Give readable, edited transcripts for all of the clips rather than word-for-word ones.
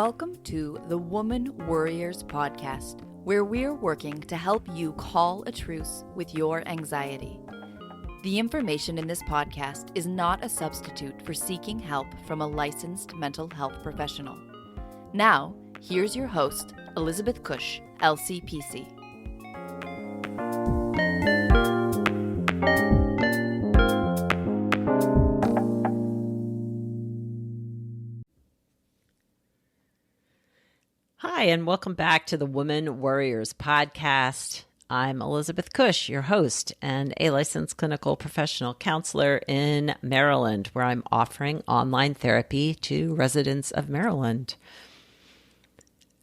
Welcome to the Woman Worriers podcast, where we're working to help you call a truce with your anxiety. The information in this podcast is not a substitute for seeking help from a licensed mental health professional. Now, here's your host, Elizabeth Cush, LCPC. Hi, and welcome back to the Woman Worriers podcast. I'm Elizabeth Cush, your host, and a licensed clinical professional counselor in Maryland, where I'm offering online therapy to residents of Maryland.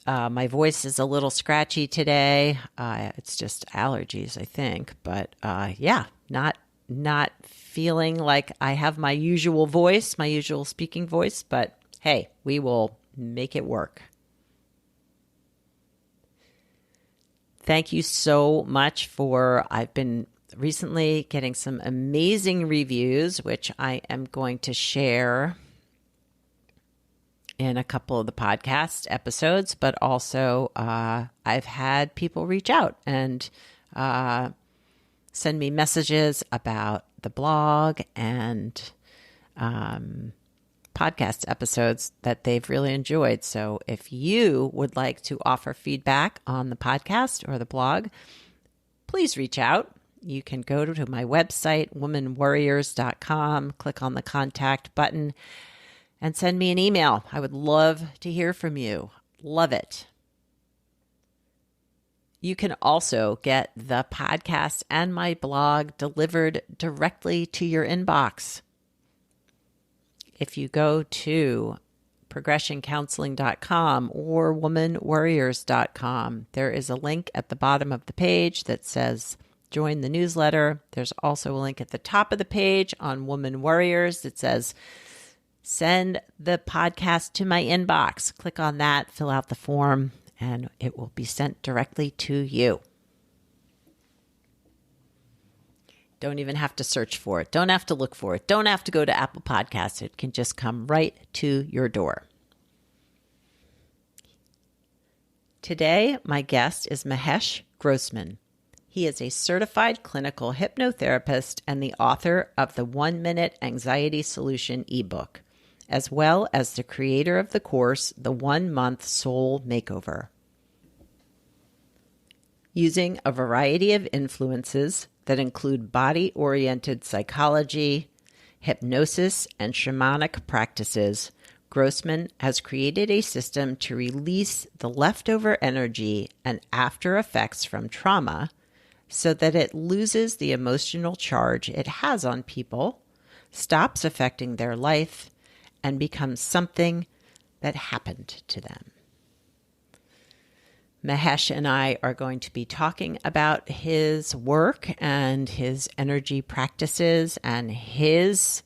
My voice is a little scratchy today. It's just allergies, I think. But not feeling like I have my usual voice, my usual speaking voice. But hey, we will make it work. Thank you so much I've been recently getting some amazing reviews, which I am going to share in a couple of the podcast episodes, but also I've had people reach out and send me messages about the blog and podcast episodes that they've really enjoyed. So if you would like to offer feedback on the podcast or the blog, please reach out. You can go to my website, womanworriers.com, click on the contact button, and send me an email. I would love to hear from you. Love it. You can also get the podcast and my blog delivered directly to your inbox. If you go to progressioncounseling.com or womanworriers.com, there is a link at the bottom of the page that says join the newsletter. There's also a link at the top of the page on Woman Worriers that says send the podcast to my inbox. Click on that, fill out the form, and it will be sent directly to you. Don't even have to search for it. Don't have to look for it. Don't have to go to Apple Podcasts. It can just come right to your door. Today, my guest is Mahesh Grossman. He is a certified clinical hypnotherapist and the author of the 1-Minute Anxiety Solution ebook, as well as the creator of the course, The 1-Month Soul Makeover. Using a variety of influences that include body-oriented psychology, hypnosis, and shamanic practices, Grossman has created a system to release the leftover energy and after effects from trauma so that it loses the emotional charge it has on people, stops affecting their life, and becomes something that happened to them. Mahesh and I are going to be talking about his work and his energy practices and his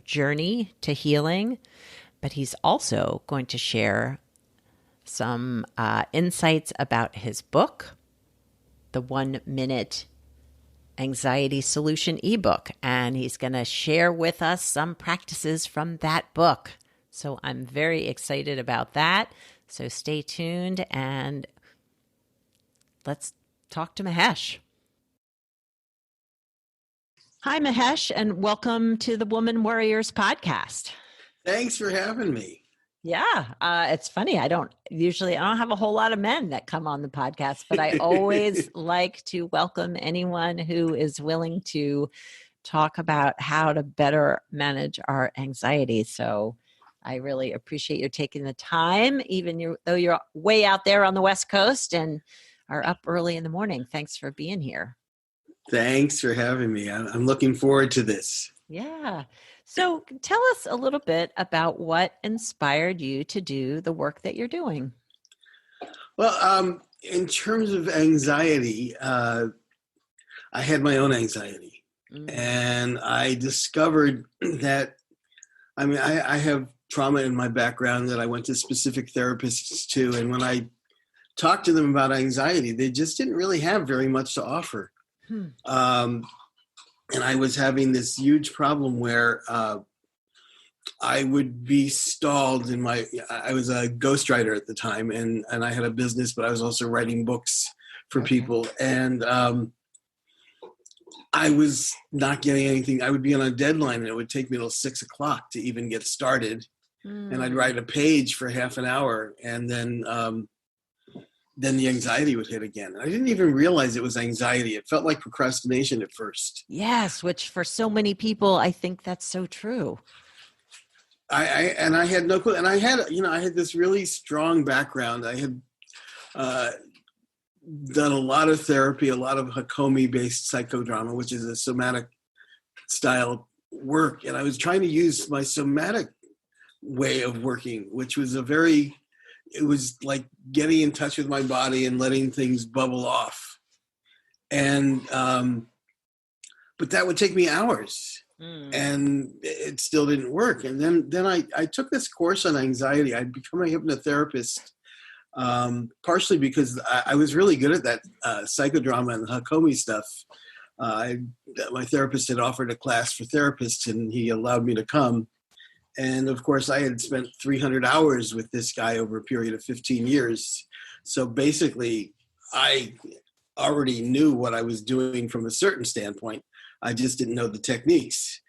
journey to healing, but he's also going to share some insights about his book, the 1-Minute Anxiety Solution ebook, and he's going to share with us some practices from that book. So I'm very excited about that. So stay tuned and let's talk to Mahesh. Hi, Mahesh, and welcome to the Woman Worriers podcast. Thanks for having me. Yeah, it's funny. I don't have a whole lot of men that come on the podcast, but I always like to welcome anyone who is willing to talk about how to better manage our anxiety. So I really appreciate you taking the time, though you're way out there on the West Coast and are up early in the morning. Thanks for being here. Thanks for having me. I'm looking forward to this. Yeah. So tell us a little bit about what inspired you to do the work that you're doing. Well, in terms of anxiety, I had my own anxiety. And I discovered that, I have trauma in my background that I went to specific therapists to. And when I talked to them about anxiety, they just didn't really have very much to offer. And I was having this huge problem where I would be stalled in I was a ghostwriter at the time, and I had a business, but I was also writing books for people. And I was not getting anything. I would be on a deadline and it would take me till 6 o'clock to even get started. And I'd write a page for half an hour, and then the anxiety would hit again. I didn't even realize it was anxiety. It felt like procrastination at first. Yes, which for so many people, I think that's so true. I had no clue. And I had this really strong background. I had done a lot of therapy, a lot of Hakomi-based psychodrama, which is a somatic style work. And I was trying to use my somatic way of working, which was it was like getting in touch with my body and letting things bubble off. And, but that would take me hours. And it still didn't work. And then I took this course on anxiety. I'd become a hypnotherapist, partially because I was really good at that psychodrama and Hakomi stuff. My therapist had offered a class for therapists, and he allowed me to come. And of course, I had spent 300 hours with this guy over a period of 15 years. So basically, I already knew what I was doing from a certain standpoint. I just didn't know the techniques.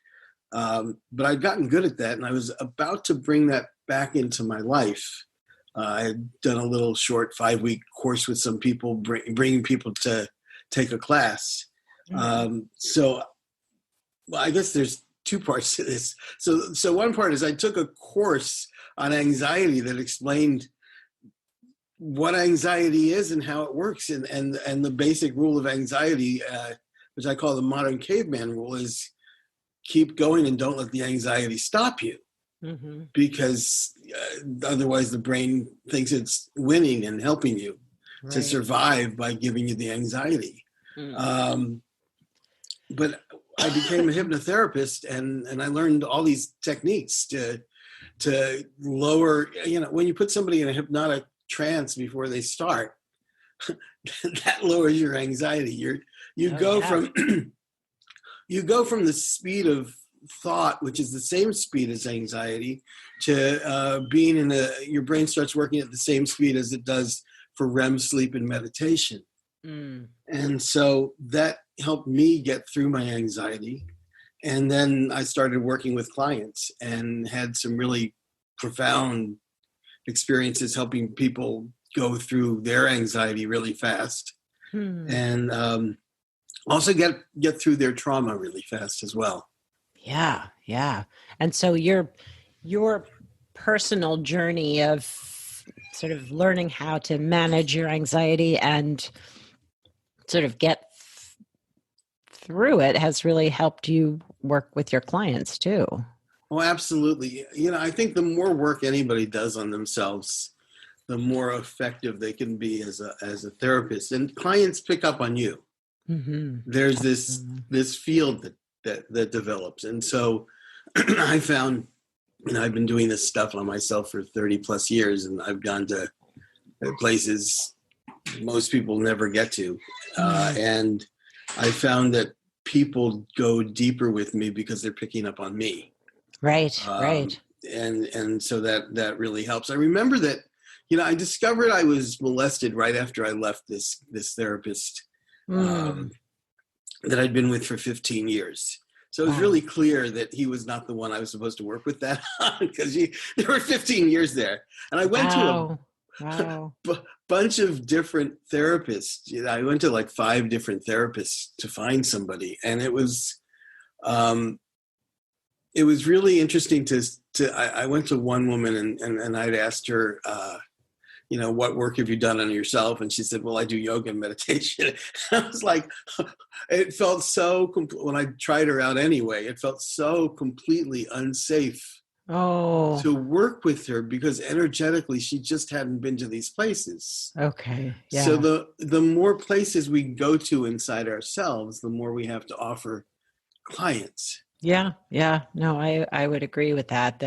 But I'd gotten good at that, and I was about to bring that back into my life. I had done a little short 5-week course with some people, bringing people to take a class. So I guess there's two parts to this. So one part is I took a course on anxiety that explained what anxiety is and how it works. And the basic rule of anxiety, which I call the modern caveman rule, is keep going and don't let the anxiety stop you. Because otherwise the brain thinks it's winning and helping you to survive by giving you the anxiety. But I became a hypnotherapist, and I learned all these techniques to lower, when you put somebody in a hypnotic trance before they start, that lowers your anxiety. You go from the speed of thought, which is the same speed as anxiety, to being your brain starts working at the same speed as it does for REM sleep and meditation. And so that helped me get through my anxiety. And then I started working with clients and had some really profound experiences helping people go through their anxiety really fast. And also get through their trauma really fast as well. Yeah. And so your personal journey of sort of learning how to manage your anxiety and sort of get through it has really helped you work with your clients too. Oh, absolutely. I think the more work anybody does on themselves, the more effective they can be as a therapist, and clients pick up on you. There's this field that develops. And so I found, I've been doing this stuff on myself for 30 plus years, and I've gone to places most people never get to. And I found that people go deeper with me because they're picking up on me. Right. And so that really helps. I remember that, I discovered I was molested right after I left this therapist that I'd been with for 15 years. So it was really clear that he was not the one I was supposed to work with that on, because there were 15 years there. And I went to a bunch of different therapists. I went to like 5 different therapists to find somebody. And it was really interesting I went to one woman and I'd asked her, what work have you done on yourself? And she said, well, I do yoga and meditation. I was like, it felt so, when I tried her out anyway, it felt so completely unsafe to work with her, because energetically she just hadn't been to these places. Okay. Yeah. So the more places we go to inside ourselves, the more we have to offer clients. Yeah. No, I would agree with that,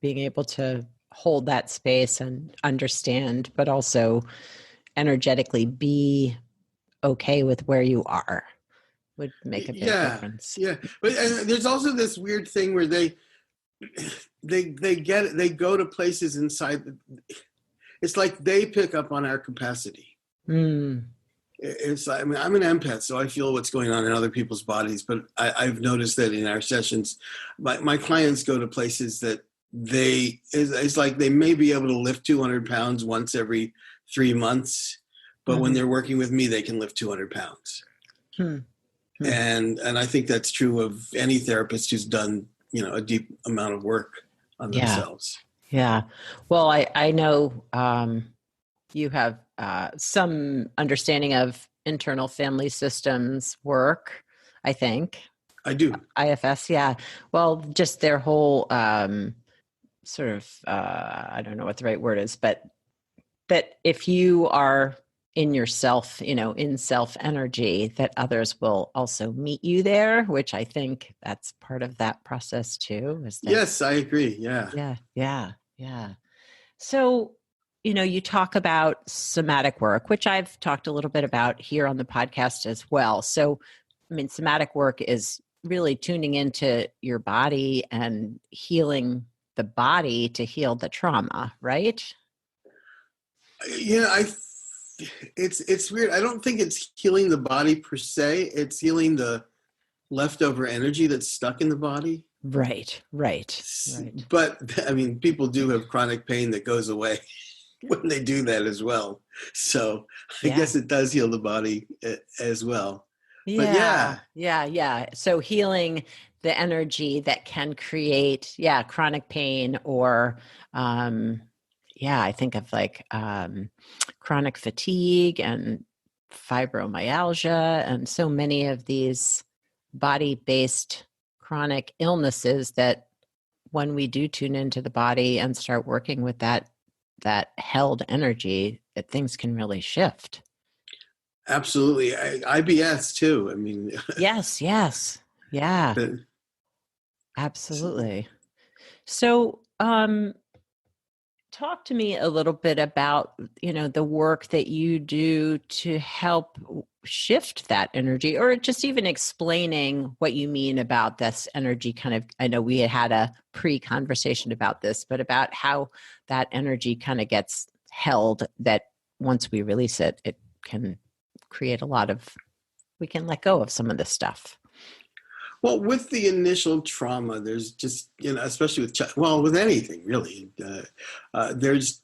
being able to hold that space and understand, but also energetically be okay with where you are would make a big difference. Yeah. But and there's also this weird thing where they get it. They go to places inside. It's like they pick up on our capacity. Mm. It's, I mean, I'm an empath, so I feel what's going on in other people's bodies. But I've noticed that in our sessions, my clients go to places that it's like they may be able to lift 200 pounds once every 3 months, but when they're working with me, they can lift 200 pounds. And I think that's true of any therapist who's done, a deep amount of work on themselves. Yeah. Well, I know you have some understanding of internal family systems work, I think. I do. IFS, yeah. Well, just their whole sort of, I don't know what the right word is, but that if you are in yourself, in self energy, that others will also meet you there, which I think that's part of that process too. Yes, I agree. Yeah. Yeah. So, you talk about somatic work, which I've talked a little bit about here on the podcast as well. So, I mean, somatic work is really tuning into your body and healing the body to heal the trauma, right? It's weird. I don't think it's healing the body per se. It's healing the leftover energy that's stuck in the body. Right. But I mean, people do have chronic pain that goes away when they do that as well. So I guess it does heal the body as well. Yeah. But Yeah. So healing the energy that can create, chronic pain or, I think of like chronic fatigue and fibromyalgia and so many of these body-based chronic illnesses that when we do tune into the body and start working with that held energy, that things can really shift. Absolutely. IBS too. I mean, yes. Yeah. Absolutely. So, talk to me a little bit about, the work that you do to help shift that energy, or just even explaining what you mean about this energy kind of, I know we had a pre-conversation about this, but about how that energy kind of gets held, that once we release it, it can create we can let go of some of this stuff. Well, with the initial trauma, there's just, especially with anything really, there's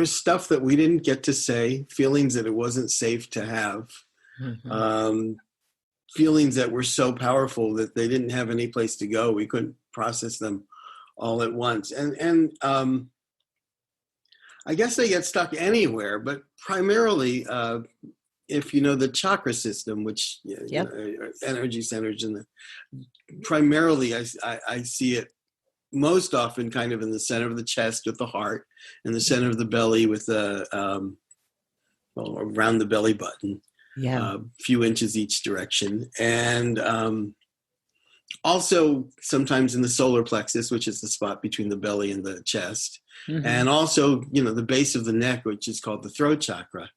stuff that we didn't get to say, feelings that it wasn't safe to have, feelings that were so powerful that they didn't have any place to go. We couldn't process them all at once. And I guess they get stuck anywhere, but primarily, if you know the chakra system, which energy centers, primarily I see it most often kind of in the center of the chest with the heart, in the center of the belly with the around the belly button, a few inches each direction, and also sometimes in the solar plexus, which is the spot between the belly and the chest, and also the base of the neck, which is called the throat chakra.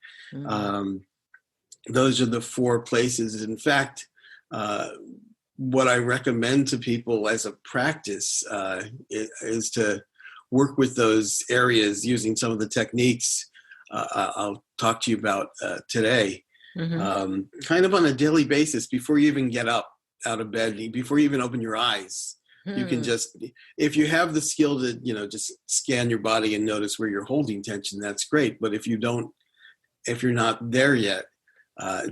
Those are the 4 places. In fact, what I recommend to people as a practice is to work with those areas using some of the techniques I'll talk to you about today, kind of on a daily basis before you even get up out of bed, before you even open your eyes. You can just, if you have the skill to, just scan your body and notice where you're holding tension, that's great. But if you're not there yet,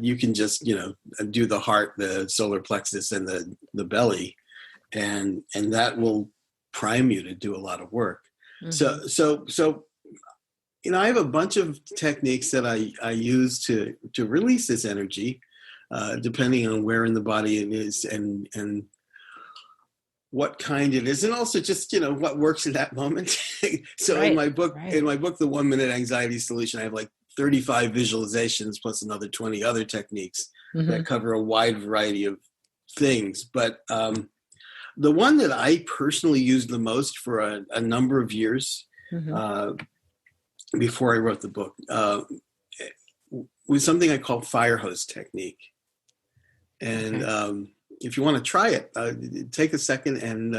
you can just, do the heart, the solar plexus, and the belly, and that will prime you to do a lot of work. So, I have a bunch of techniques that I use to release this energy, depending on where in the body it is and what kind it is, and also just what works in that moment. So in my book, The 1 Minute Anxiety Solution, I have like 35 visualizations plus another 20 other techniques that cover a wide variety of things. But the one that I personally used the most for a number of years before I wrote the book was something I call fire hose technique. And if you want to try it, take a second and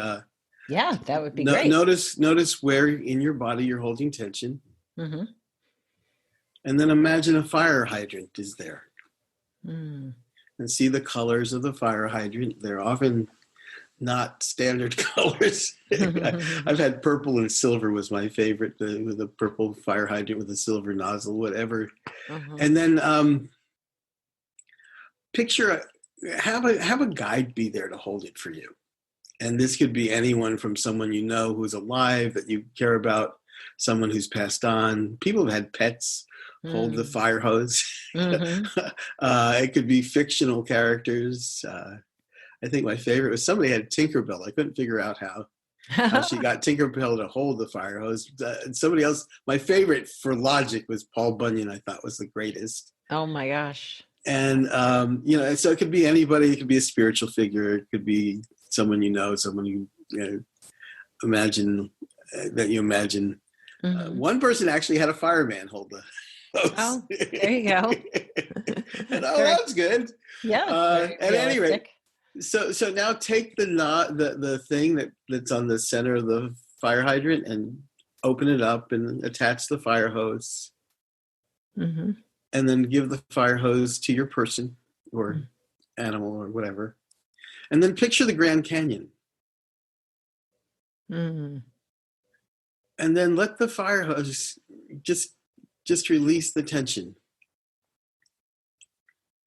yeah, that would be great. Notice where in your body you're holding tension. Mm-hmm. And then imagine a fire hydrant is there. Mm. And see the colors of the fire hydrant. They're often not standard colors. I've had purple and silver was my favorite, with a purple fire hydrant with a silver nozzle, whatever. Mm-hmm. And then have a guide be there to hold it for you. And this could be anyone from someone you know who's alive that you care about, someone who's passed on. People have had pets hold the fire hose. Mm-hmm. It could be fictional characters. I think my favorite was somebody had Tinkerbell. I couldn't figure out how she got Tinkerbell to hold the fire hose. And somebody else, my favorite for logic was Paul Bunyan. I thought was the greatest. Oh my gosh. And, so it could be anybody. It could be a spiritual figure. It could be someone you know, someone you imagine that you imagine. Mm-hmm. One person actually had a fireman hold the hose. Oh, there you go. And, that's good. Yeah. At any rate, so now take the thing that's on the center of the fire hydrant and open it up and attach the fire hose. Mm-hmm. And then give the fire hose to your person or animal or whatever. And then picture the Grand Canyon. Mm-hmm. And then let the fire hose just release the tension.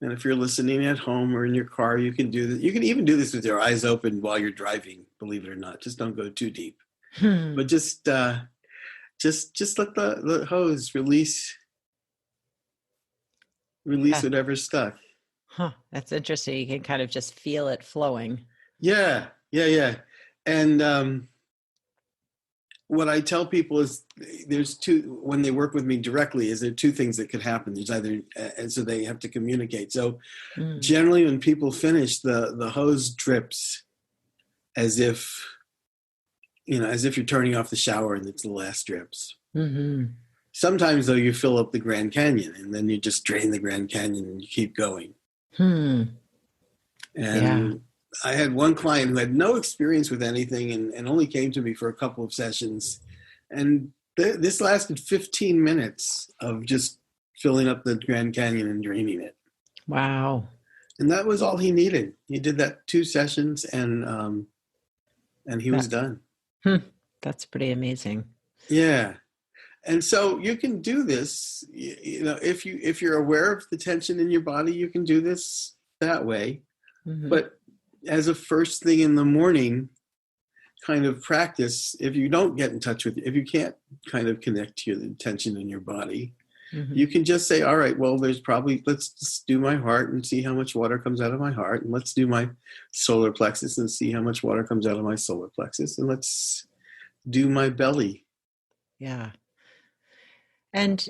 And if you're listening at home or in your car, you can do this. You can even do this with your eyes open while you're driving, believe it or not. Just don't go too deep. But just let the hose release whatever's stuck. Huh. That's interesting. You can kind of just feel it flowing. Yeah. And what I tell people is there's two, when they work with me directly, is there two things that could happen. There's either, and so they have to communicate. So generally when people finish, the hose drips as if you're turning off the shower and it's the last drips. Mm-hmm. Sometimes, though, you fill up the Grand Canyon, and then you just drain the Grand Canyon and you keep going. And I had one client who had no experience with anything and only came to me for a couple of sessions. And this lasted 15 minutes of just filling up the Grand Canyon and draining it. Wow. And that was all he needed. He did that 2 sessions, and he was done. That's pretty amazing. Yeah. And so you can do this, if you're aware of the tension in your body, you can do this that way. Mm-hmm. But as a first thing in the morning kind of practice, if you don't get in touch with, if you can't kind of connect to the tension in your body, you can just say, all right, well, let's just do my heart and see how much water comes out of my heart. And let's do my solar plexus and see how much water comes out of my solar plexus. And let's do my belly. Yeah. And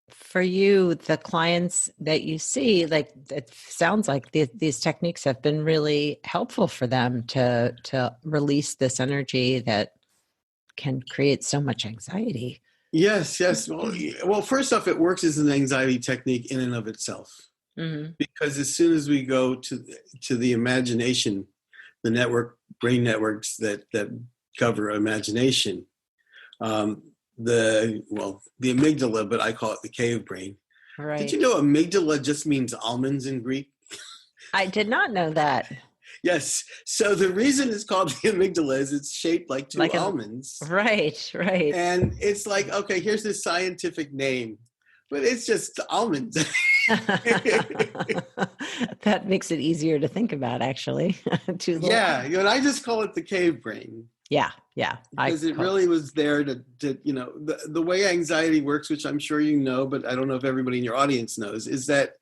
for you, the clients that you see, like, it sounds like these techniques have been really helpful for them to release this energy that can create so much anxiety. Yes. Well, first off, it works as an anxiety technique in and of itself, because as soon as we go to the imagination, the brain networks that cover imagination. The amygdala, but I call it the cave brain. Right. Did you know amygdala just means almonds in Greek? I did not know that. Yes. So the reason it's called the amygdala is it's shaped like two almonds. Right. And it's like, okay, here's the scientific name, but it's just almonds. That makes it easier to think about, actually. Yeah. And I just call it the cave brain. Yeah. Because it really was there to the way anxiety works, which I'm sure you know, but I don't know if everybody in your audience knows, is that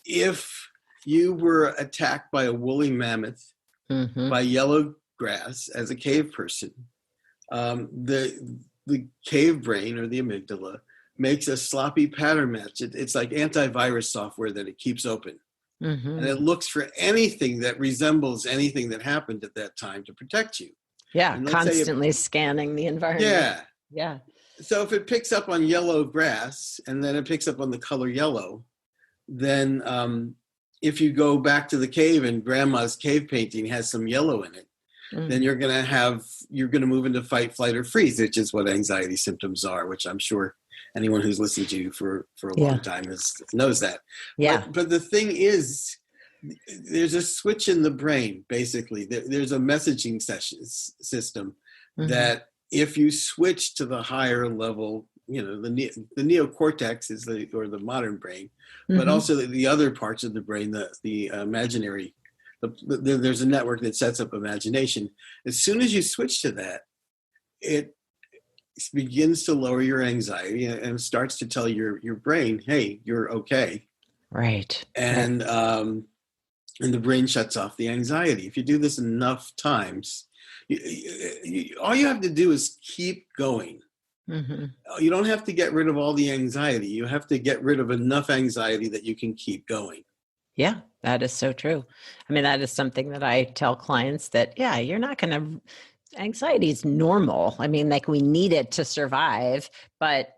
if you were attacked by a woolly mammoth, by yellow grass as a cave person, the cave brain or the amygdala makes a sloppy pattern match. It's like antivirus software that it keeps open. And it looks for anything that resembles anything that happened at that time to protect you. Yeah, constantly scanning the environment. Yeah. So if it picks up on yellow grass and then it picks up on the color yellow, then if you go back to the cave and grandma's cave painting has some yellow in it, then you're going to move into fight, flight, or freeze, which is what anxiety symptoms are, which I'm sure anyone who's listened to you for a long time knows that. Yeah. But the thing is, there's a switch in the brain, basically. There's a messaging system that if you switch to the higher level, the neocortex is or the modern brain, but also the other parts of the brain, the imaginary, there's a network that sets up imagination. As soon as you switch to that, it begins to lower your anxiety and starts to tell your brain, hey, you're okay. Right. And the brain shuts off the anxiety. If you do this enough times, all you have to do is keep going. You don't have to get rid of all the anxiety. You have to get rid of enough anxiety that you can keep going. Yeah, that is so true. I mean, that is something that I tell clients that, you're not going to, anxiety is normal. I mean, like, we need it to survive, but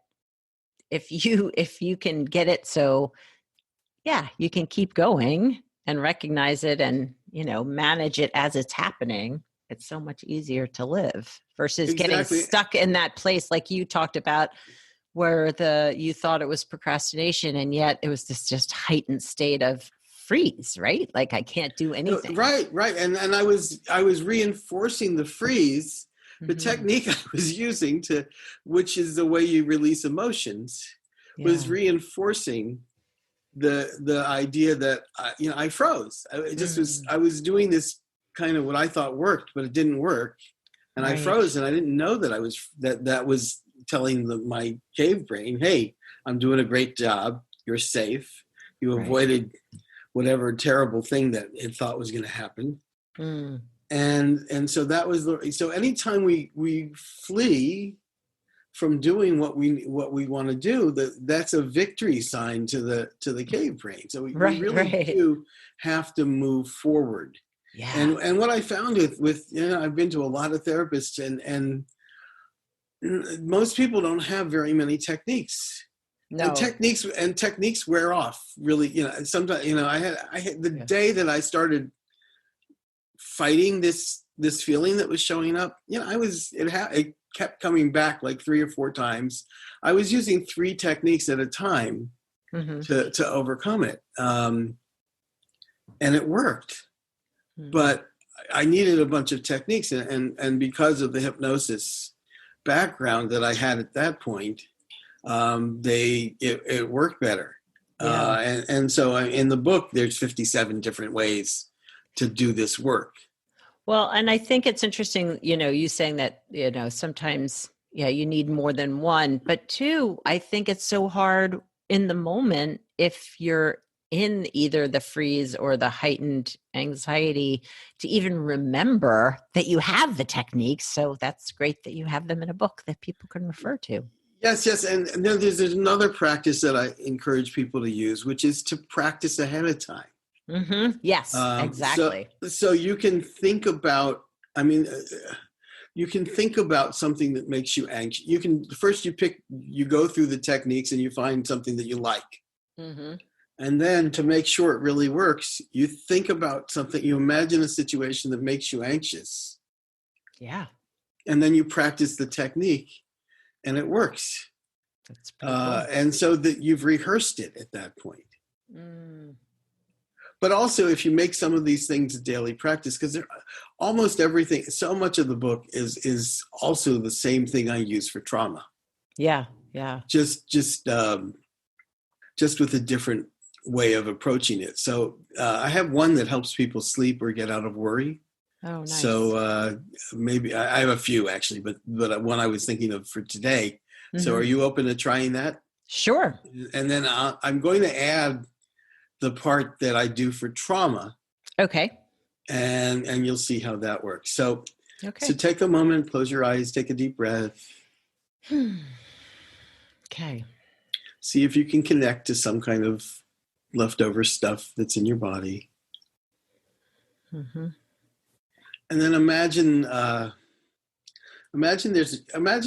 if you can get it so, you can keep going and recognize it and, manage it as it's happening, it's so much easier to live versus getting stuck in that place like you talked about, where you thought it was procrastination and yet it was this just heightened state of freeze, right? Like, I can't do anything. Right. And I was reinforcing the freeze, the technique I was using which is the way you release emotions, was reinforcing the idea that I froze. I was doing this kind of what I thought worked, but it didn't work, and I froze, and I didn't know that that was telling my cave brain, hey, I'm doing a great job. You're safe. You avoided whatever terrible thing that it thought was going to happen. And so that was so anytime we flee from doing what we want to do, that's a victory sign to the cave brain. So we really do have to move forward. Yeah. And what I found with I've been to a lot of therapists, and most people don't have very many techniques. No. And techniques wear off really. Sometimes I had the day that I started fighting this feeling that was showing up. It kept coming back like 3 or 4 times. I was using 3 techniques at a time to overcome it, and it worked. But I needed a bunch of techniques, and because of the hypnosis background that I had at that point, it worked better. Yeah. And so in the book, there's 57 different ways to do this work. Well, and I think it's interesting, you saying that, sometimes, you need more than one, but 2, I think it's so hard in the moment if you're in either the freeze or the heightened anxiety to even remember that you have the techniques. So that's great that you have them in a book that people can refer to. Yes. And then there's another practice that I encourage people to use, which is to practice ahead of time. Yes, exactly. So you can think about, you can think about something that makes you anxious. You go through the techniques and you find something that you like. And then to make sure it really works, you think about something, you imagine a situation that makes you anxious. Yeah. And then you practice the technique and it works. That's pretty cool. And so that you've rehearsed it at that point. But also if you make some of these things a daily practice, because almost everything, so much of the book is also the same thing I use for trauma. Yeah. Just with a different way of approaching it. So I have one that helps people sleep or get out of worry. Oh, nice. So maybe I have a few actually, but one I was thinking of for today. So are you open to trying that? Sure. And then I'm going to add the part that I do for trauma. Okay. And you'll see how that works. So take a moment, close your eyes, take a deep breath. Okay. See if you can connect to some kind of leftover stuff that's in your body. And then imagine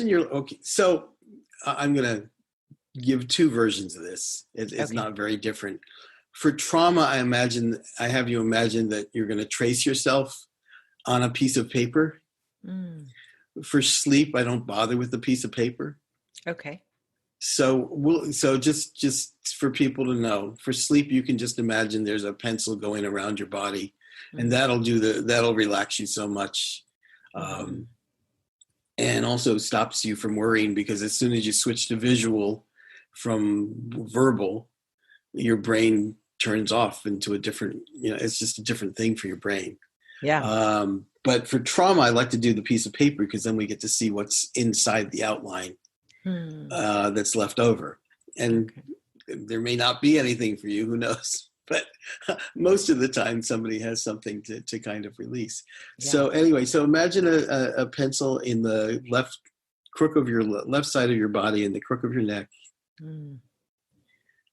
you're okay. So I'm going to give 2 versions of this. It's not very different. For trauma, I have you imagine that you're going to trace yourself on a piece of paper. Mm. For sleep, I don't bother with the piece of paper. Okay. So just for people to know, for sleep, you can just imagine there's a pencil going around your body, and that'll relax you so much. And also stops you from worrying, because as soon as you switch to visual from verbal, your brain turns off into a different, it's just a different thing for your brain. Yeah. But for trauma, I like to do the piece of paper, because then we get to see what's inside the outline that's left over. And there may not be anything for you, who knows? But most of the time somebody has something to kind of release. Yeah. So anyway, so imagine a pencil in the left crook of your left side of your body and the crook of your neck. And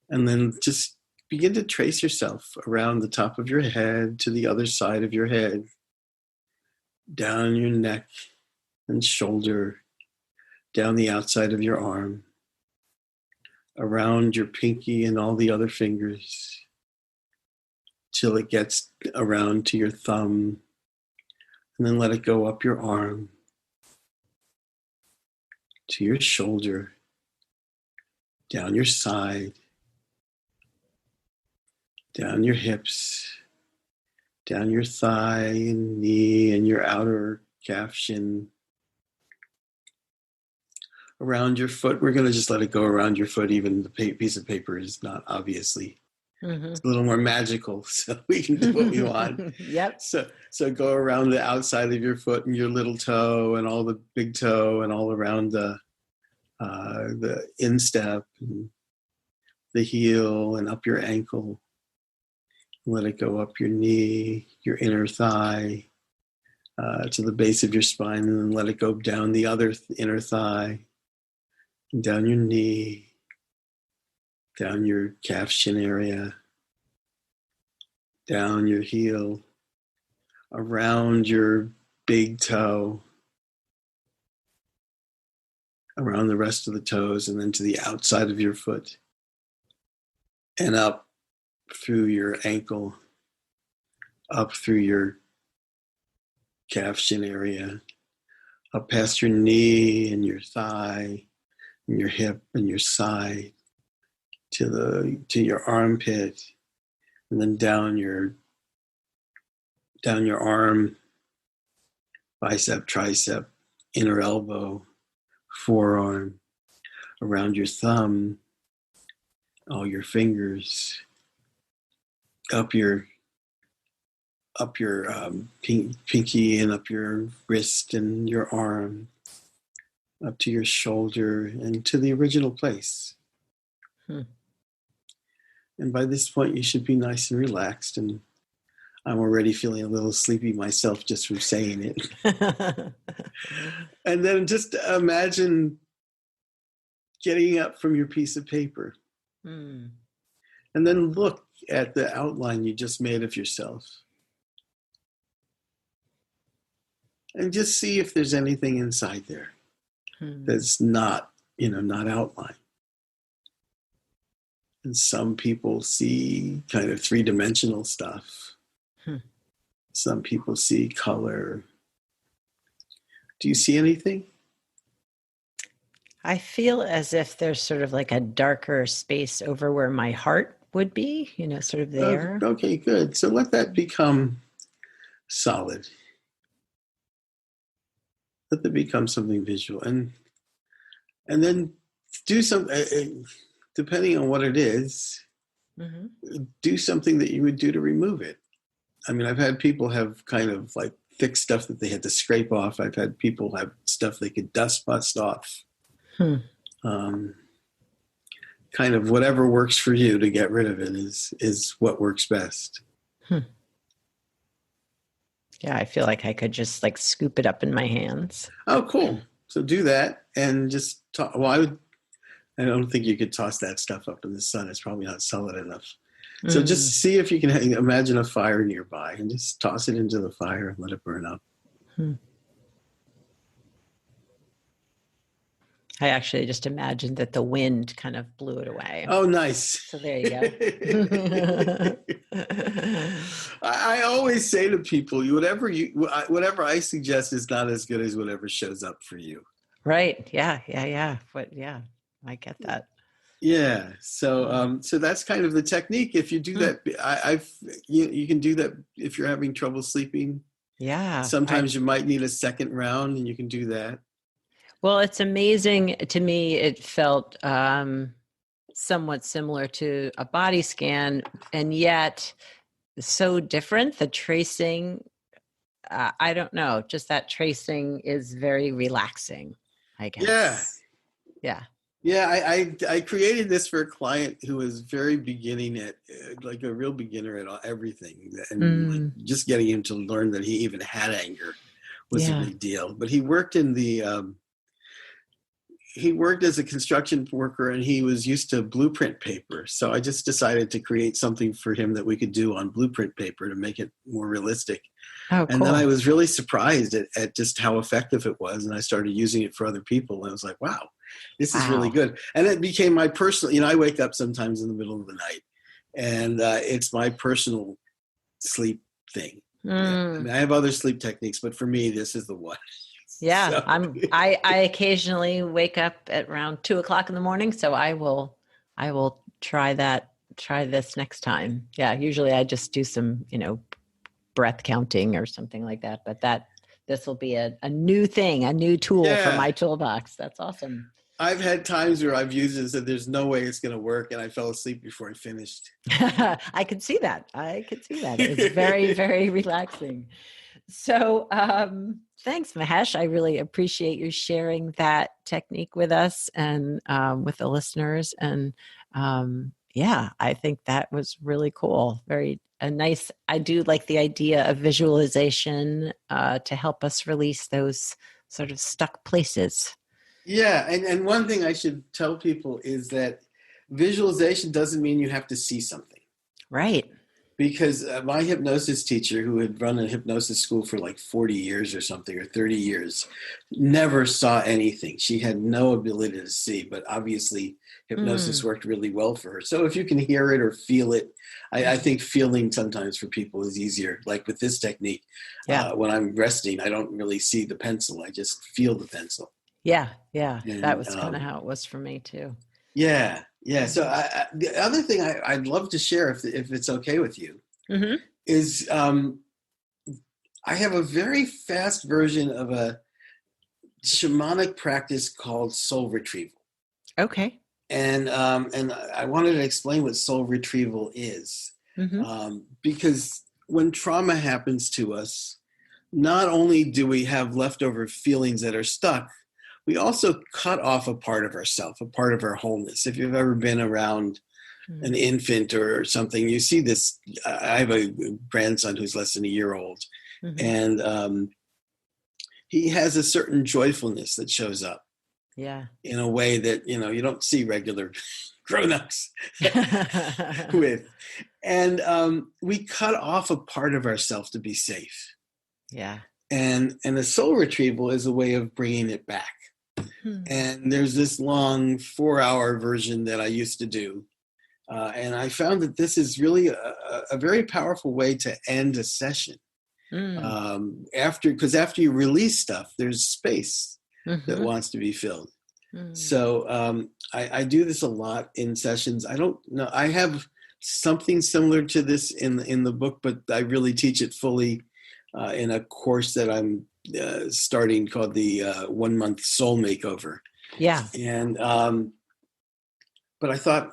then just begin to trace yourself around the top of your head to the other side of your head, down your neck and shoulder, down the outside of your arm, around your pinky and all the other fingers, till it gets around to your thumb, and then let it go up your arm, to your shoulder, down your side, down your hips, down your thigh and knee and your outer calf shin, around your foot. We're going to just let it go around your foot. Even the piece of paper is not obviously. It's a little more magical, so we can do what we want. Yep. So go around the outside of your foot and your little toe and all the big toe and all around the instep and the heel and up your ankle. Let it go up your knee, your inner thigh, to the base of your spine, and then let it go down the other inner thigh, and down your knee, down your calf shin area, down your heel, around your big toe, around the rest of the toes, and then to the outside of your foot, and up through your ankle, up through your calf shin area, up past your knee and your thigh and your hip and your side, to your armpit, and then down your arm, bicep, tricep, inner elbow, forearm, around your thumb, all your fingers, up your pinky and up your wrist and your arm, up to your shoulder and to the original place. And by this point, you should be nice and relaxed. And I'm already feeling a little sleepy myself just from saying it. And then just imagine getting up from your piece of paper. And then look at the outline you just made of yourself. And just see if there's anything inside there that's not outlined. And some people see kind of three-dimensional stuff. Some people see color. Do you see anything? I feel as if there's sort of like a darker space over where my heart would be, sort of there. Okay, good. So let that become solid. Let that become something visual. And then do something, depending on what it is, do something that you would do to remove it. I mean, I've had people have kind of like thick stuff that they had to scrape off. I've had people have stuff they could dust bust off. Kind of whatever works for you to get rid of it is what works best. Yeah, I feel like I could just like scoop it up in my hands. Oh, cool. So do that and just talk. Well, I don't think you could toss that stuff up in the sun. It's probably not solid enough. So just see if you can imagine a fire nearby and just toss it into the fire and let it burn up. I actually just imagined that the wind kind of blew it away. Oh, nice. So there you go. I always say to people, whatever I suggest is not as good as whatever shows up for you. Right. Yeah. But yeah, I get that. Yeah. So that's kind of the technique. If you do that, you can do that if you're having trouble sleeping. Yeah. Sometimes you might need a second round, and you can do that. Well, it's amazing to me. It felt somewhat similar to a body scan, and yet so different. The tracing, I don't know, just that tracing is very relaxing, I guess. Yeah. I created this for a client who was very beginning at, like a real beginner at everything, and like just getting him to learn that he even had anger was a big deal. But he worked in he worked as a construction worker, and he was used to blueprint paper. So I just decided to create something for him that we could do on blueprint paper to make it more realistic. Oh, cool. And then I was really surprised at just how effective it was. And I started using it for other people. And I was like, wow, this is really good. And it became my personal, I wake up sometimes in the middle of the night, and it's my personal sleep thing. Yeah. I mean, I have other sleep techniques, but for me, this is the one. Yeah, so. I occasionally wake up at around 2:00 in the morning, so I will try this next time. Yeah, usually I just do some, breath counting or something like that, but this will be a new thing, a new tool for my toolbox. That's awesome. I've had times where I've used it and said there's no way it's going to work, and I fell asleep before I finished. I could see that. It's very, very relaxing. So thanks, Mahesh. I really appreciate you sharing that technique with us and with the listeners. And I think that was really cool. Very nice. I do like the idea of visualization to help us release those sort of stuck places. Yeah. And one thing I should tell people is that visualization doesn't mean you have to see something. Right. Because my hypnosis teacher, who had run a hypnosis school for like 40 years or something, or 30 years, never saw anything. She had no ability to see, but obviously hypnosis worked really well for her. So if you can hear it or feel it, I think feeling sometimes for people is easier. Like with this technique, when I'm resting, I don't really see the pencil. I just feel the pencil. Yeah. And, that was kind of how it was for me too. Yeah. So the other thing I'd love to share, if it's okay with you, is I have a very fast version of a shamanic practice called soul retrieval. Okay. And I wanted to explain what soul retrieval is, because when trauma happens to us, not only do we have leftover feelings that are stuck, we also cut off a part of ourselves, a part of our wholeness. If you've ever been around an infant or something, you see this. I have a grandson who's less than a year old, and he has a certain joyfulness that shows up. Yeah. In a way that, you don't see regular grown-ups with. And we cut off a part of ourselves to be safe. Yeah. And a soul retrieval is a way of bringing it back. And there's this long 4-hour version that I used to do. And I found that this is really a very powerful way to end a session. After you release stuff, there's space that wants to be filled. So I do this a lot in sessions. I don't know. I have something similar to this in the book, but I really teach it fully in a course that I'm starting called the 1 month soul makeover. Yeah. And but I thought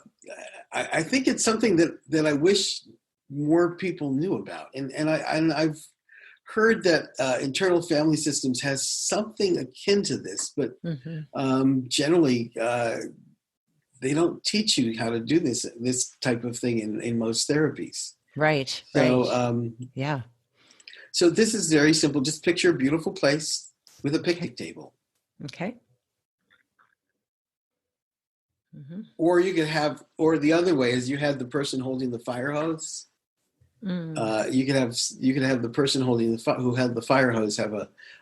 I think it's something that I wish more people knew about. And I've heard that internal family systems has something akin to this, but generally they don't teach you how to do this type of thing in most therapies. Right. So yeah. So this is very simple. Just picture a beautiful place with a picnic table. Okay. Or you could have, or the other way is you had the person holding the fire hose. You could have the person holding who had the fire hose have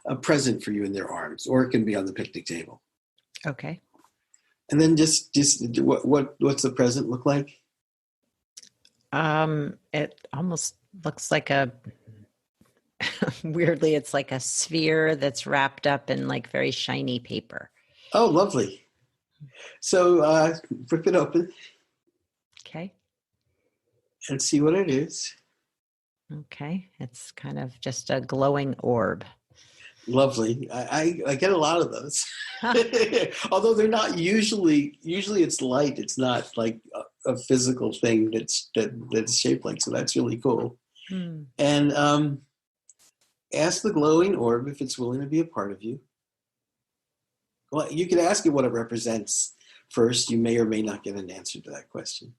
a present for you in their arms, or it can be on the picnic table. Okay. And then just what's the present look like? It almost looks like weirdly, it's like a sphere that's wrapped up in like very shiny paper. Oh, lovely. So rip it open. Okay. And see what it is. Okay. It's kind of just a glowing orb. Lovely. I get a lot of those. Although they're not usually it's light. It's not like a physical thing that's shaped like, so that's really cool. And ask the glowing orb if it's willing to be a part of you. Well, you can ask it what it represents first. You may or may not get an answer to that question.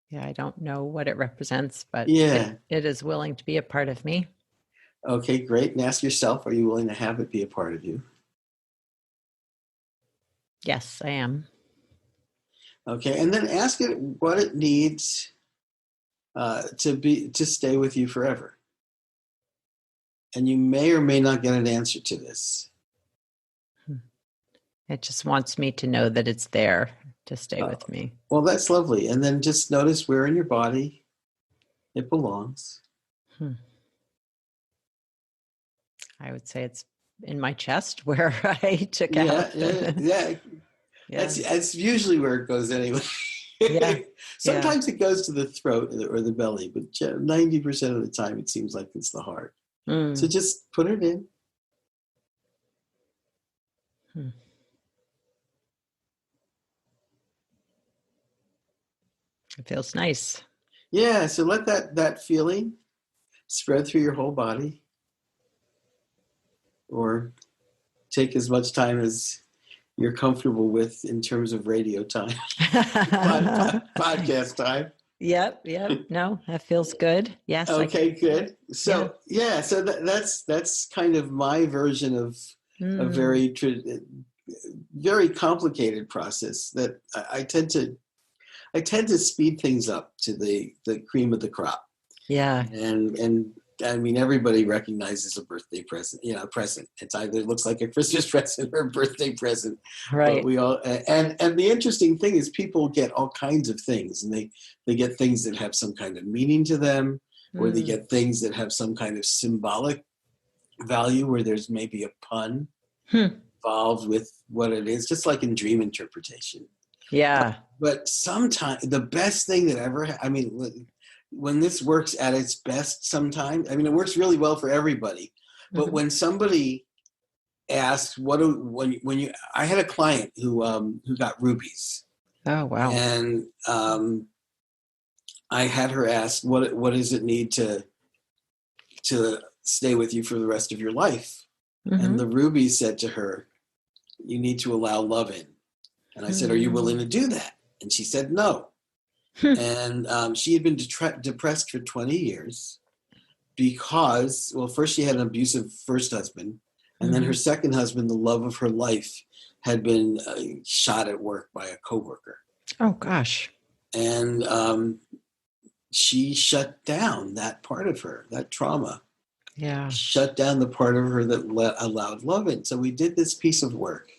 Yeah, I don't know what it represents, but yeah, it is willing to be a part of me. Okay, great. And ask yourself, are you willing to have it be a part of you? Yes, I am. Okay, and then ask it what it needs to stay with you forever. And you may or may not get an answer to this. It just wants me to know that it's there to stay with me. Well, that's lovely. And then just notice where in your body it belongs. I would say it's in my chest where I took out. Yeah. That's usually where it goes anyway. Yeah. Sometimes it goes to the throat or the belly, but 90% of the time it seems like it's the heart. So just put it in. It feels nice. Yeah, so let that feeling spread through your whole body, or take as much time as you're comfortable with in terms of radio time, podcast time. Yep. No, that feels good. Yes. Okay, good. So so that's kind of my version of a very complicated process that I tend to speed things up to the cream of the crop. Yeah. And I mean, everybody recognizes a birthday present, present. It's either it looks like a Christmas present or a birthday present. Right. But we all, and the interesting thing is people get all kinds of things, and they get things that have some kind of meaning to them, or they get things that have some kind of symbolic value where there's maybe a pun involved with what it is, just like in dream interpretation. Yeah. But sometimes the best thing that ever, when this works at its best sometimes, it works really well for everybody. But when somebody asks, I had a client who got rubies. Oh, wow. And I had her ask, what does it need to stay with you for the rest of your life? And the ruby said to her, you need to allow love in. And I said, are you willing to do that? And she said, no. And she had been depressed for 20 years because, well, first she had an abusive first husband, and then her second husband, the love of her life, had been shot at work by a coworker. Oh, gosh. And she shut down that part of her, that trauma. Yeah. Shut down the part of her that allowed love in. So we did this piece of work.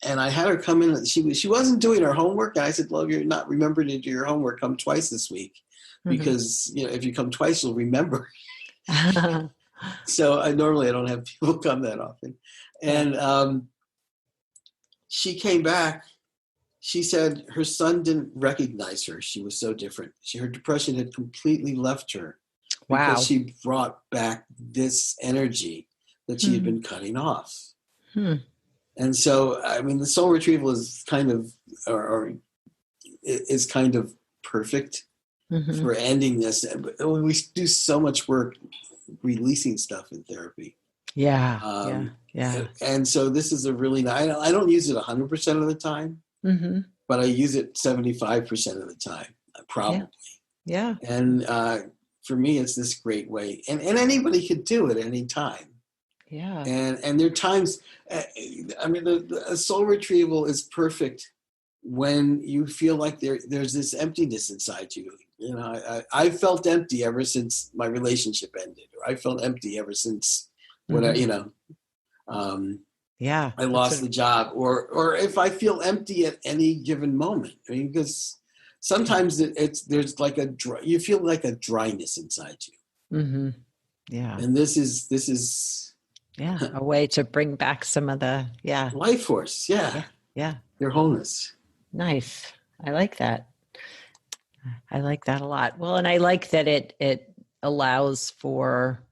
And I had her come in. She wasn't doing her homework. And I said, "Love, you're not remembering to do your homework. Come twice this week, because if you come twice, you'll remember." So normally I don't have people come that often. And she came back. She said her son didn't recognize her. She was so different. Her depression had completely left her. Wow. Because she brought back this energy that she had been cutting off. And so, the soul retrieval is kind of, is kind of perfect for ending this. We do so much work releasing stuff in therapy. Yeah. And so this is a really nice, I don't use it 100% of the time, but I use it 75% of the time, probably. Yeah. And for me, it's this great way. And anybody could do it any time. Yeah. And there are times, the soul retrieval is perfect when you feel like there's this emptiness inside you. I felt empty ever since my relationship ended, or I felt empty ever since Yeah. I lost the job, or if I feel empty at any given moment. I mean, because sometimes there's like you feel like a dryness inside you. Mm-hmm. Yeah. And this is a way to bring back some of the life force. Yeah. Your wholeness. Nice. I like that. I like that a lot. Well, and I like that it allows for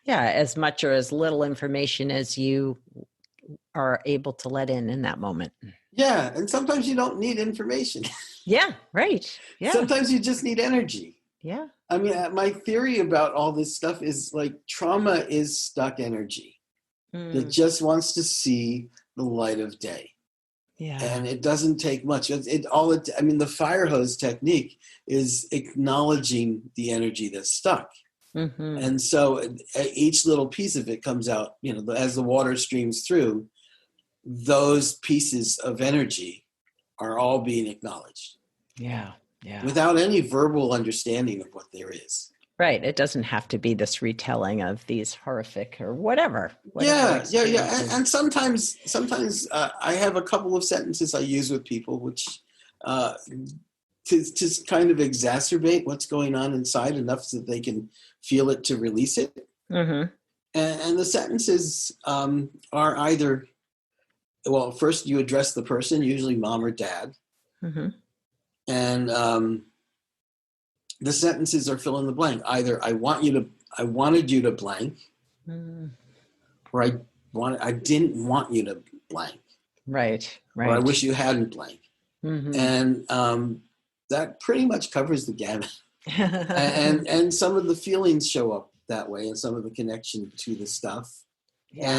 as much or as little information as you are able to let in that moment. Yeah, and sometimes you don't need information. Yeah, right. Yeah. Sometimes you just need energy. Yeah. I mean, my theory about all this stuff is like trauma is stuck energy that just wants to see the light of day. Yeah. And it doesn't take much. The fire hose technique is acknowledging the energy that's stuck. Mm-hmm. And so each little piece of it comes out, as the water streams through, those pieces of energy are all being acknowledged. Yeah. Yeah. Without any verbal understanding of what there is. Right. It doesn't have to be this retelling of these horrific or whatever. Yeah. And sometimes I have a couple of sentences I use with people, which to kind of exacerbate what's going on inside enough so that they can feel it to release it. Mm-hmm. And the sentences are either, well, first you address the person, usually mom or dad. Mm-hmm. And the sentences are fill in the blank. Either I wanted you to blank, or I didn't want you to blank. Right. Or I wish you hadn't blank. Mm-hmm. And that pretty much covers the gamut. and some of the feelings show up that way, and some of the connection to the stuff. Yeah.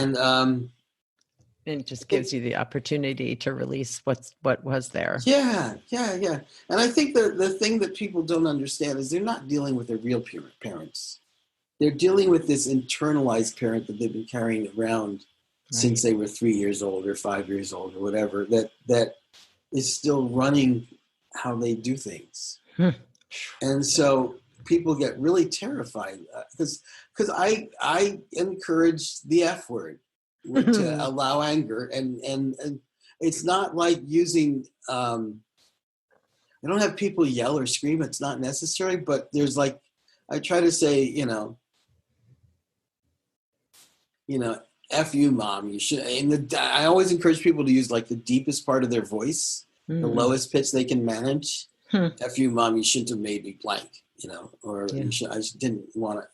And it just gives you the opportunity to release what was there. Yeah. And I think the thing that people don't understand is they're not dealing with their real parents. They're dealing with this internalized parent that they've been carrying around since they were 3 years old or 5 years old or whatever, that is still running how they do things. And so people get really terrified because I encourage the F word. To allow anger, and it's not like using I don't have people yell or scream, it's not necessary, but there's like I try to say, F you, mom, you should. And I always encourage people to use like the deepest part of their voice, the lowest pitch they can manage. F you, mom, you shouldn't have made me blank, or I just didn't want to,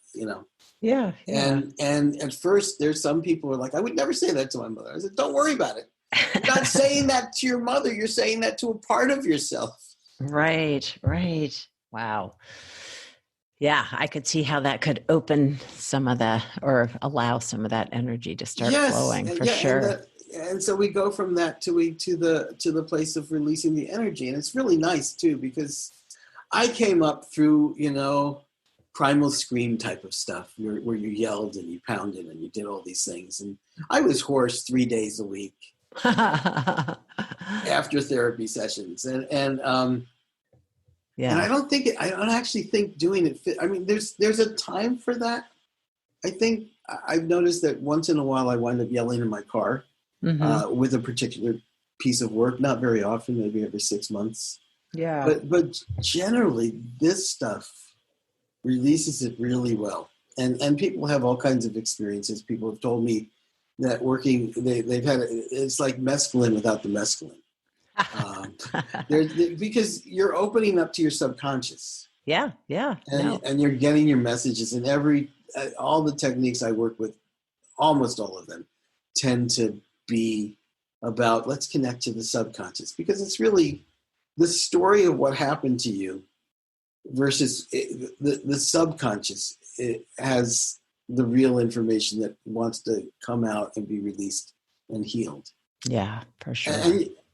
Yeah. And at first there's some people who are like, I would never say that to my mother. I said, don't worry about it. You're not saying that to your mother. You're saying that to a part of yourself. Right. Wow. Yeah. I could see how that could open or allow some of that energy to start flowing for sure. And so we go from that to the place of releasing the energy. And it's really nice too, because I came up through, primal scream type of stuff where you yelled and you pounded and you did all these things. And I was hoarse 3 days a week after therapy sessions. And I don't actually think doing it fit. I mean, there's a time for that. I think I've noticed that once in a while I wind up yelling in my car with a particular piece of work, not very often, maybe every 6 months. Yeah. But generally this stuff releases it really well. And people have all kinds of experiences. People have told me that they've had, it's like mescaline without the mescaline. Because you're opening up to your subconscious. Yeah. And you're getting your messages, and all the techniques I work with, almost all of them, tend to be about, let's connect to the subconscious, because it's really the story of what happened to you versus the subconscious. It has the real information that wants to come out and be released and healed. Yeah, for sure.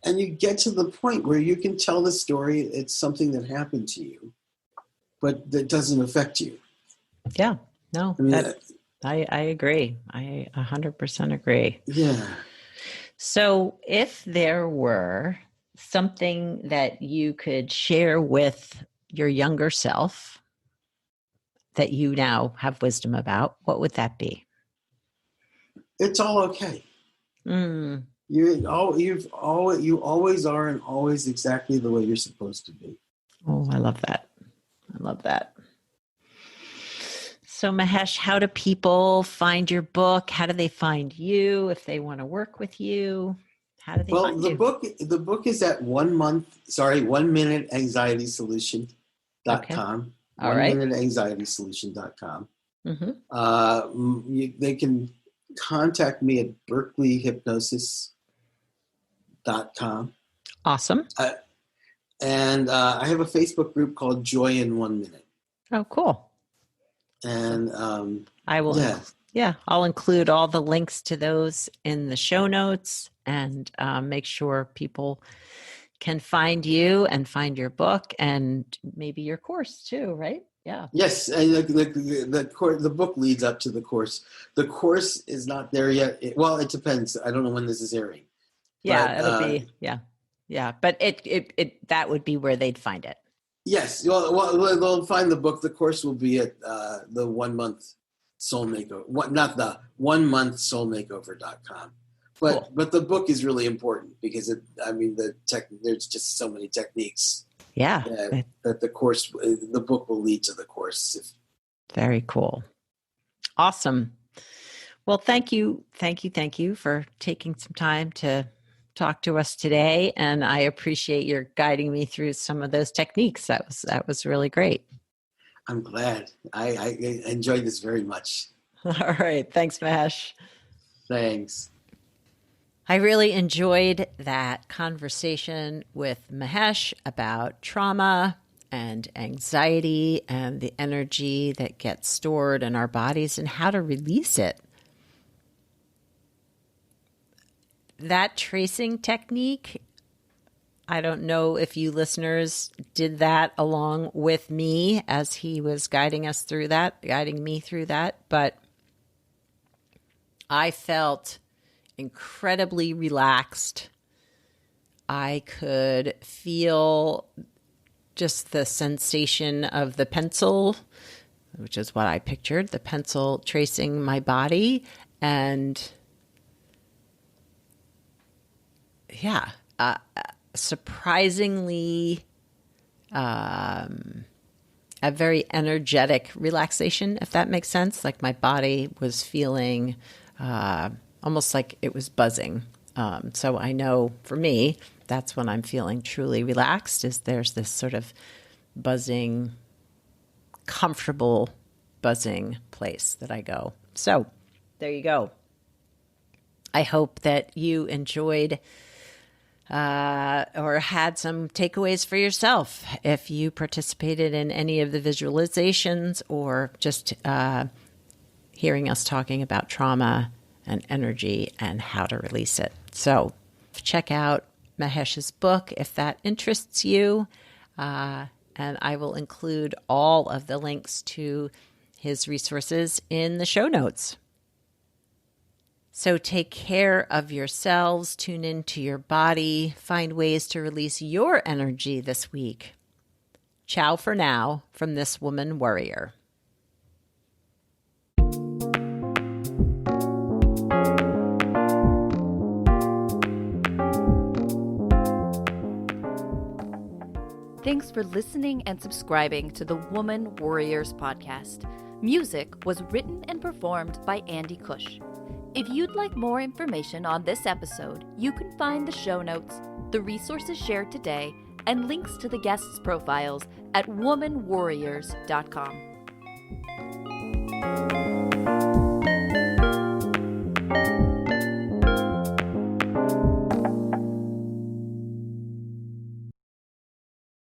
And you get to the point where you can tell the story. It's something that happened to you, but that doesn't affect you. Yeah, no, I agree. I 100% agree. Yeah. So if there were something that you could share with your younger self that you now have wisdom about, what would that be? it's all okay. Mm. You always are, and always exactly the way you're supposed to be. Oh, I love that. I love that. So Mahesh, how do people find your book? How do they find you if they want to work with you? How do they Well, find the you? book is at 1 minute Okay. anxietysolution.com. All 1 right. minute anxietysolution.com. Mm-hmm. They can contact me at berkeleyhypnosis.com. Awesome. And I have a Facebook group called Joy in 1 Minute. Oh, cool. And I will. yeah. I'll include all the links to those in the show notes and make sure people can find you and find your book and maybe your course too, right? Yeah. Yes, and the book leads up to the course. The course is not there yet. It depends. I don't know when this is airing. Yeah, But, it'll be yeah. But it that would be where they'd find it. yes, well, they'll find the book. The course will be at the 1 month soul makeover. Not the 1 month soulmakeover.com. Cool. But the book is really important because there's just so many techniques. Yeah. That the book will lead to the course. Very cool. Awesome. Well, thank you for taking some time to talk to us today, and I appreciate your guiding me through some of those techniques. That was really great. I'm glad. I enjoyed this very much. All right. Thanks, Mahesh. Thanks. I really enjoyed that conversation with Mahesh about trauma and anxiety and the energy that gets stored in our bodies and how to release it. That tracing technique, I don't know if you listeners did that along with me as he was guiding me through that, but I felt incredibly relaxed. I could feel just the sensation of the pencil, which is what I pictured, the pencil tracing my body. And yeah, surprisingly, a very energetic relaxation, if that makes sense. Like my body was feeling almost like it was buzzing. So I know for me, that's when I'm feeling truly relaxed, is there's this sort of buzzing, comfortable buzzing place that I go. So there you go. I hope that you enjoyed or had some takeaways for yourself if you participated in any of the visualizations or just hearing us talking about trauma and energy and how to release it. So check out Mahesh's book if that interests you. And I will include all of the links to his resources in the show notes. So take care of yourselves, tune into your body, find ways to release your energy this week. Ciao for now from this Woman Worrier. Thanks for listening and subscribing to the Woman Worriers podcast. Music was written and performed by Andy Cush. If you'd like more information on this episode, you can find the show notes, the resources shared today, and links to the guests' profiles at womanwarriors.com.